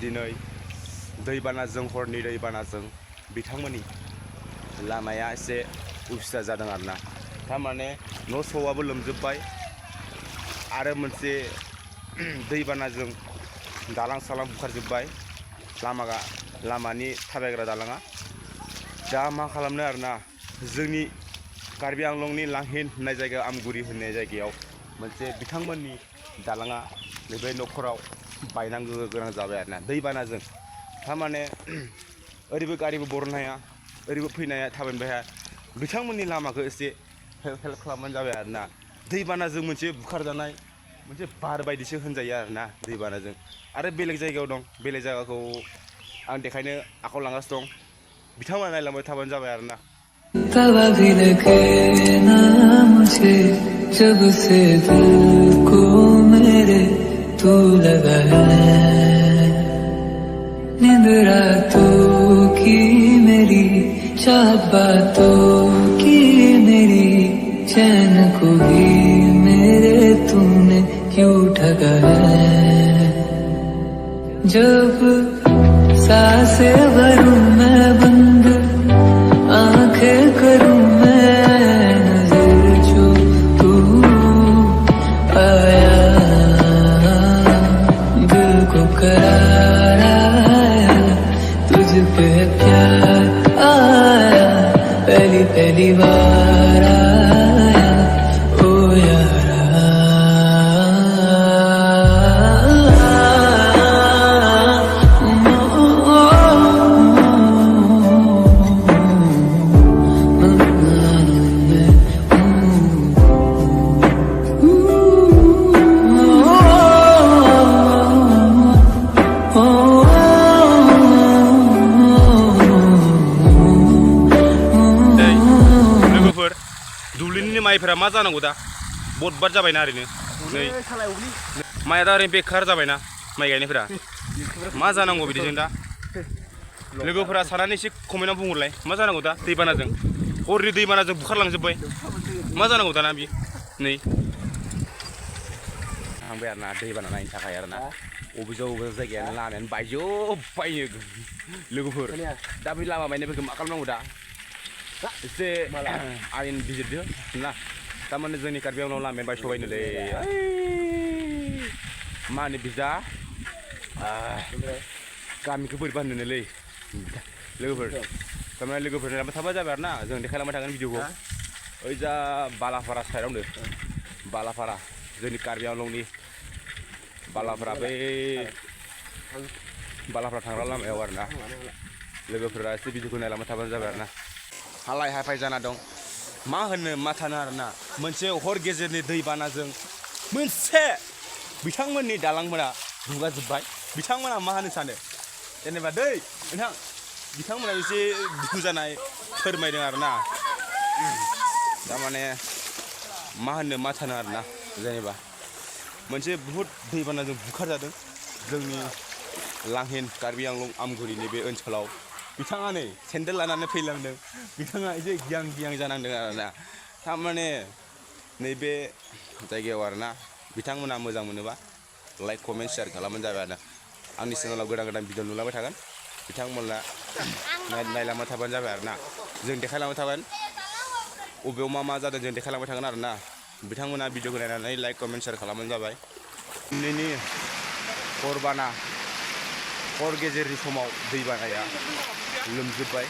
दिनै दैबानाजों हरनि दैबानाजों बिथांमोननि लामाया एसे उसुबिदा जादों आरोना। थारमाने न' स'आबो लोमजोब्बाय आरो मोनसे दैबानाजों दालां सालां बुखारजोब्बाय लामानि थाबायग्रा दालाङा। दा मा खालामनो आरोना, जोंनि कार्बि आंलंनि लांहिन होननाय जायगायाव आमगुरि होननाय जायगायाव मोनसे बिथांमोननि दालाङा नैबे न'खराव बायनांगौ गोनां जाबाय आरोना दैबानाजों। थारमाने ओरैबो गारिबो बरननो हाया, ओरैबो फैनो हाया, थाबायनोबो हाया। बिथांमोननि लामाखौ एसे हेल्प खालामबानो जाबाय आरोना। दैबानाजों मोनसे बुखारजानाय मोनसे बार बायदिसो होनजायो आरोना दैबानाजों। आरो बेलेग जायगायाव दं, बेलेग जायगाखौ आं देखायनो आखायाव लांगासिनो दं। बिथांमोना नायलांबाय थाबानो जाबाय आरोना। तवा भी लगे ना मुझे जब से दिल को मेरे तू लगा है। नींद रातों की मेरी, चाहत बातों की मेरी, चैन को भी मेरे तूने क्यों ठगा है। जब सांसें भरूं मैं बंद, आंखें करूं मैं नजर, जो तू आया दिल को करार आया, तुझ पे प्यार आया, पहली बार आया ओ यारा। दुब्लिनि माइफोरा मा जानांगौ दा? बदबाद जाबायना ओरैनो नै माइया दा ओरैनो बेकार जाबायना माइ गायनायफोरा। मा जानांगौ बिदिजों दा? लोगोफोरा सानानै एसे कमेन्टआव बुंहरलाय मा जानांगौ दा दैबानाजों? हरनि दैबानाजों बुखारलांजोब्बाय। मा जानांगौ दाना बियो? नै थांबाय आरोना दैबाना नायनो थाखाय आरोना। बबे जायगायानो लामायानो बायजोब्बायनो लोगोफोर। दा बे लामा बायनायफोरखौ मा खालामनांगौ दा? एसे आयेन बिजिरदो ना। थारमाने जोंनि कार्बि आंलं लामाया बायस'बायनोलै। मा होनो बिजा गामिखौ बोरैबा होनोलै लोगोफोर। थारमाने लोगोफोर लांबाय थाबा जाबाय आरोना, जों देखायलांबाय थागोन भिडिअखौ। ओइ जा बालाफारा साइडआव दं, बालाफारा जोंनि कार्बि आंलंनि बालाफारा, बै बालाफारा थांग्रा लामायाव आरोना। लोगोफोरा एसे भिडिअखौ नायलांबाय थाबानो जाबाय आरोना। हालाय हाफाय जाना दं, मा होनो मा थानो आरोना। मोनसे हर गेजेरनि दैबानाजों मोनसे बिथांमोननि दालांफोरा गुगाजोब्बाय। बिथांमोना मा होनो सानो जेनेबा दै नोंथां? बिथांमोना एसे दुखु जानाय फोरमायदों आरोना। थारमाने मा होनो मा सानो आरोना, जेनेबा मोनसे बुहुद दैबानाजों बुखारजादों जोंनि लांहिन कार्बि आंलं आमगुरिनि बे ओनसोलाव। बिथाङा नै सेन्देल लानानै फैलांदों, बिथाङा एसे गियां जानांदों आरोना। थारमाने नैबे जायगायाव आरोना बिथांमोना मोजां मोनोबा लाइक कमेन्ट शेयार खालामबानो जाबाय आरोना। आंनि चेनेलाव गोदान भिडिअ नुलांबाय थागोन, बिथांमोना नायलांबाय थाबानो जाबाय आरोना। जों देखायलांबाय थागोन बबेयाव मा जादों, जों देखायलांबाय थागोन आरोना। बिथांमोना भिडिअखौ नायनानै लाइक कमेन्ट शेयार खालामबानो जाबाय। दिनैनि हर गेजेरनि समाव दैबानाया लोमजोब्बाय।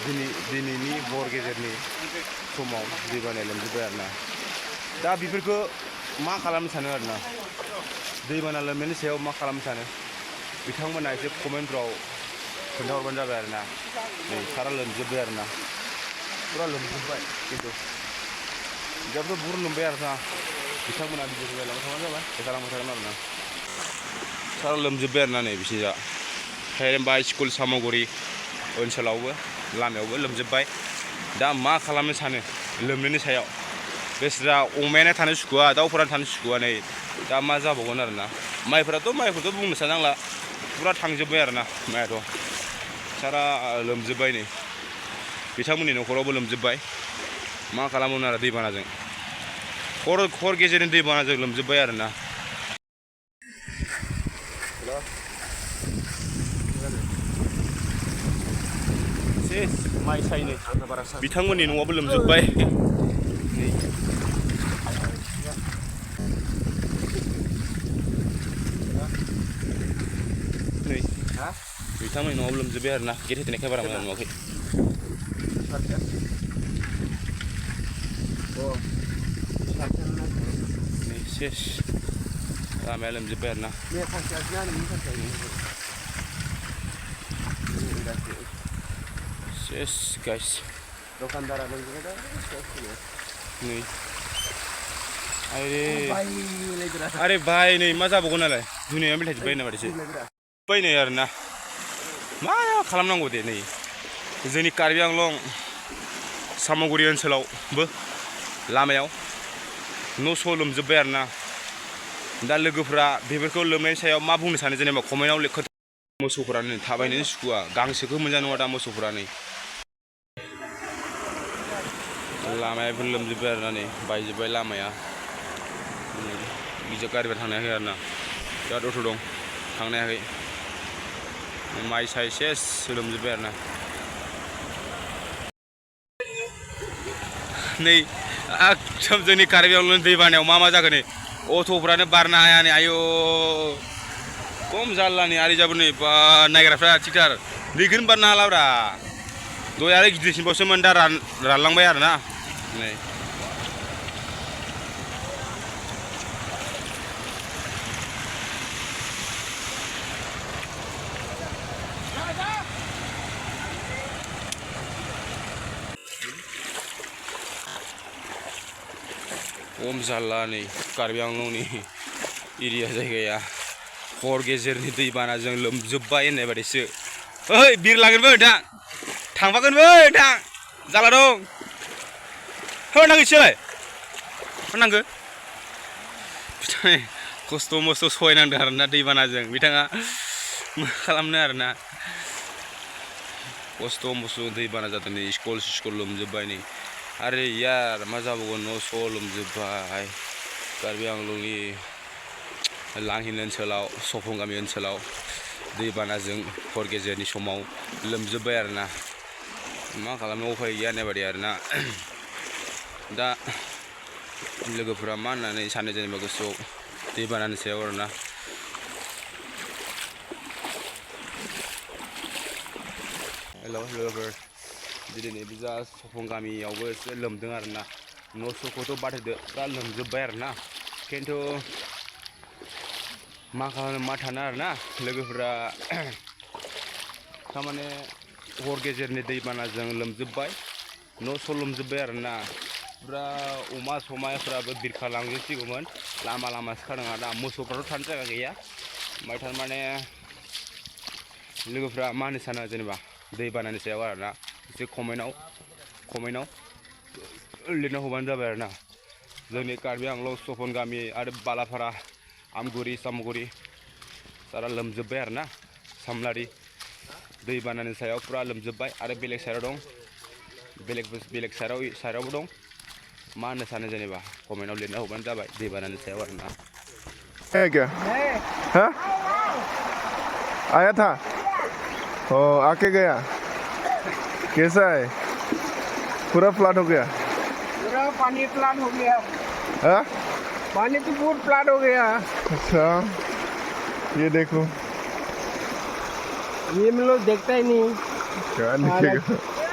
दिनैनि हर गेजेरनि समाव दैबानाया लोमजोब्बाय आरोना। दा बेफोरखौ मा खालामनो सानो आरोना, दैबाना लोमनायनि सायाव मा खालामनो सानो बिथांमोना एसे कमेन्टफ्राव खोन्थाहरबानो जाबाय आरोना। नै सारा लोमजोब्बाय आरोना, फुरा लोमजोब्बाय। खिन्थु बिराद बुहुद लोमबाय आरोना। बिथांमोना भिडिअखौ नायलांबाय थाबानो जाबाय, देखायलांबाय थागोन आरोना। सारा लोमजोब्बाय आरोना नै बिसिजा हेरेम्बा स्कुल सामगुरि ओनसोलावबो लामायावबो लोमजोब्बाय। दा मा खालामनो सानो लोमनायनि सायाव? बेस्रा अमायानो थानो सुखुवा, दाउफोरानो थानो सुखुवा। नै दा मा जाबावगोन आरोना। माइफोरखौथ' बुंनो सानांला, फुरा थांजोब्बाय आरोना माइआथ'। सारा लोमजोब्बाय नै बिथांमोननि न'खरावबो लोमजोब्बाय। मा खालामनो आरो दैबानाजों हर गेजेरनि दैबानाजों लोमजोब्बाय आरोना। सेस माइ सायनो बिथांमोननि न'आबो लोमजोब्बाय नै नै बिथांमोननि न'आबो लोमजोब्बाय आरो ना गेट होथेनायखाय बारा मोजां नुवाखै नै सेस लामाया लोमजोब्बाय आरो ना सेस गाइस दखानदारा लोमजोब्बाय नै अरे भाइ नै मा जाबावगोन नालाय दुनियाया मिलायजोब्बाय होननाय बायदिसो फैनै आरो ना मा खालामनांगौ दे नै जोंनि कार्बि आंलं सामगुरि ओनसोलावबो लामायाव न' स' लोमजोब्बाय आरो ना दा लोगोफ्रा बेफोरखौ लोमनायनि सायाव मा बुंनो सानो जेनेबा कमेन्टआव मोसौफोरानो थाबायनोनो सुखुवा गांसोखौ मोनजा नङा दा मोसौफोरा नै लामायाबो लोमजोब्बाय आरो ना नै बायजोब्बाय लामाया बिजों गारिबो थांनो हायाखै आरो ना बिराद अट' दं थांनो हायाखै माइ साइ सेस लोमजोब्बाय आरो ना नै एकदम जोंनि कार्बि आंलं दै बानायाव मा जागोन नै अट'फ्रानो बारनो हाया नै आयौ खम जारलानि आरि जाबो नै बा नायग्राफ्रा थिगथार दैखौनो बारनो हालाब्रा दय आरो गिदिरसिनबावसोमोन दा रानलांबाय आरो ना नै खम जारला नै कार्बि आंलंनि एरिया जायगाया हर गेजेरनि दैबानाजों लोमजोब्बाय होननाय बायदिसो ओइ बिरलांगोनबो नोंथां थांफागोनबो नोंथां जाला दं होनांगौ एसेलाय होनांगौ खस्थ' मस्थ' सहायनांदों आरो ना दैबानाजों बिथाङा मा खालामनो आरो ना खस्थ' मस्थ' दैबाना जादों नै स्कुल लोमजोब्बाय नै आरे यार मा जाबावगोन न' स' लोमजोब्बाय कार्बि आंलंनि लांहिन ओनसोलाव सफं गामि ओनसोलाव दैबानाजों हर गेजेरनि समाव लोमजोब्बाय आरो ना मा खालामनो उफाय गैया होननाय बायदि आरो ना दा लोगोफोरा मा होननानै सानो जेनेबा गोसोआव दैबानानि सायाव आरो ना हेल' लोगोफोर दिनै बिजा सफं गामियावबो एसे लोमदों आरो ना न' स'खौथ' बाथहोदो दा लोमजोब्बाय आरो ना खिन्थु मा खालामनो मा थानो आरो ना लोगोफोरा थारमाने हर गेजेरनि दैबानाजों लोमजोब्बाय न' स' लोमजोब्बाय आरो ना पुरा अमा समायफ्राबो बिरखालांजोबसिगौमोन लामासो खादों दा मोसौफ्राथ' थानो जायगा गैया ओमफ्राय थारमाने लोगोफ्रा मा होनो सानो जेनेबा दैबानानि सायाव आरो ना एसे कमेन्टआव लिरना हरबानो जाबाय आरो ना जोंनि कार्बि आंलं सफन गामि आरो बालाफारा आमगुरि सामगुरि सारा लोमजोब्बाय आरो ना सामलारि दैबानानि सायाव पुरा लोमजोब्बाय आरो बेलेग साइडआव दं बेलेग साइडआवबो दं मा होननो सानो जेनेबा कमेन्टआव लिरना हरबानो जाबाय दैबानानि सायाव आरो ना है क्या हाँ आया था ओ आके गया कैसा है पूरा फ्लड हो गया पूरा पानी फ्लड हो गया हाँ पानी तो पूरा फ्लड हो गया अच्छा ये देखो ये हम लोग देखता ही नहीं क्या लिखेगा